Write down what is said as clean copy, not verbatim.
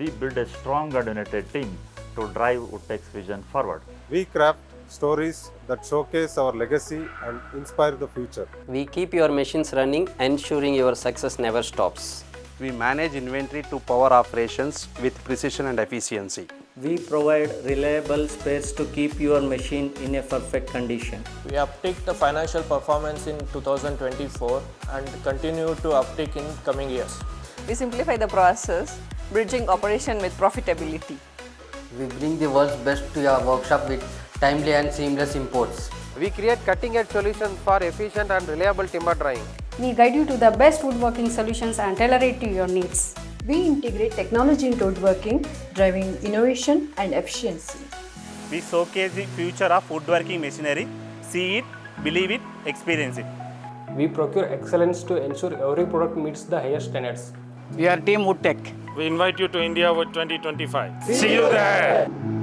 we build a strong and united team to drive Woodtech's vision forward. We craft stories that showcase our legacy and inspire the future. We keep your machines running, ensuring your success never stops. We manage inventory to power operations with precision and efficiency. We provide reliable spares to keep your machine in a perfect condition. We uptick the financial performance in 2024 and continue to uptick in coming years. We simplify the process, bridging operation with profitability. We bring the world's best to your workshop with timely and seamless imports. We create cutting-edge solutions for efficient and reliable timber drying. We guide you to the best woodworking solutions and tailor it to your needs. We integrate technology into woodworking, driving innovation and efficiency. We showcase the future of woodworking machinery. See it, believe it, experience it. We procure excellence to ensure every product meets the highest standards. We are Team Woodtech. We invite you to Indiawood 2025. See you there!